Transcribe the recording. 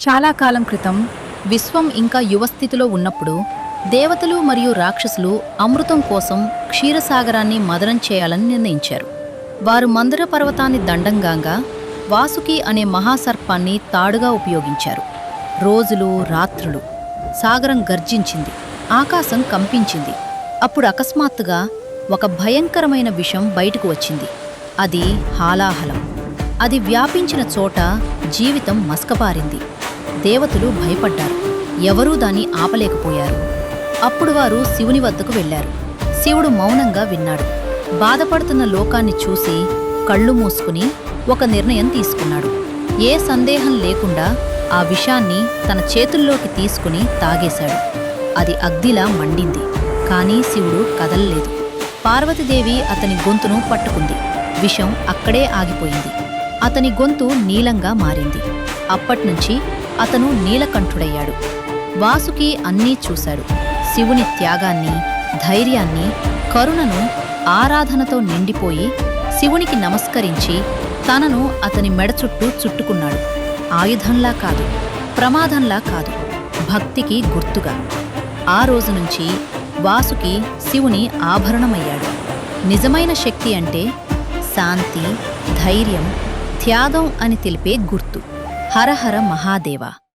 చాలా కాలం క్రితం విశ్వం ఇంకా యువస్థితిలో ఉన్నప్పుడు దేవతలు మరియు రాక్షసులు అమృతం కోసం క్షీరసాగరాన్ని మదనం చేయాలని నిర్ణయించారు. వారు మందర పర్వతాన్ని దండంగాగా వాసుకి అనే మహాసర్పాన్ని తాడుగా ఉపయోగించారు. రోజులు రాత్రులు సాగరం గర్జించింది, ఆకాశం కంపించింది. అప్పుడు అకస్మాత్తుగా ఒక భయంకరమైన విషం బయటకు వచ్చింది. అది హాలాహలం. అది వ్యాపించిన చోట జీవితం మస్కపారింది. దేవతలు భయపడ్డారు, ఎవరూ దాన్ని ఆపలేకపోయారు. అప్పుడు వారు శివుని వద్దకు వెళ్లారు. శివుడు మౌనంగా విన్నాడు. బాధపడుతున్న లోకాన్ని చూసి కళ్ళు మూసుకుని ఒక నిర్ణయం తీసుకున్నాడు. ఏ సందేహం లేకుండా ఆ విషాన్ని తన చేతుల్లోకి తీసుకుని తాగేశాడు. అది అగ్నిలా మండింది, కానీ శివుడు కదలలేదు. పార్వతీదేవి అతని గొంతును పట్టుకుంది. విషం అక్కడే ఆగిపోయింది. అతని గొంతు నీలంగా మారింది. అప్పట్నుంచి అతను నీలకంఠుడయ్యాడు. వాసుకి అన్నీ చూశాడు. శివుని త్యాగాన్ని, ధైర్యాన్ని, కరుణను, ఆరాధనతో నిండిపోయి శివునికి నమస్కరించి తనను అతని మెడ చుట్టూ చుట్టుకున్నాడు. ఆయుధంలా కాదు, ప్రమాదంలా కాదు, భక్తికి గుర్తుగా. ఆ రోజు నుంచి వాసుకి శివుని ఆభరణమయ్యాడు. నిజమైన శక్తి అంటే శాంతి, ధైర్యం, త్యాగం అని తెలిపే గుర్తు. హరహర మహాదేవ.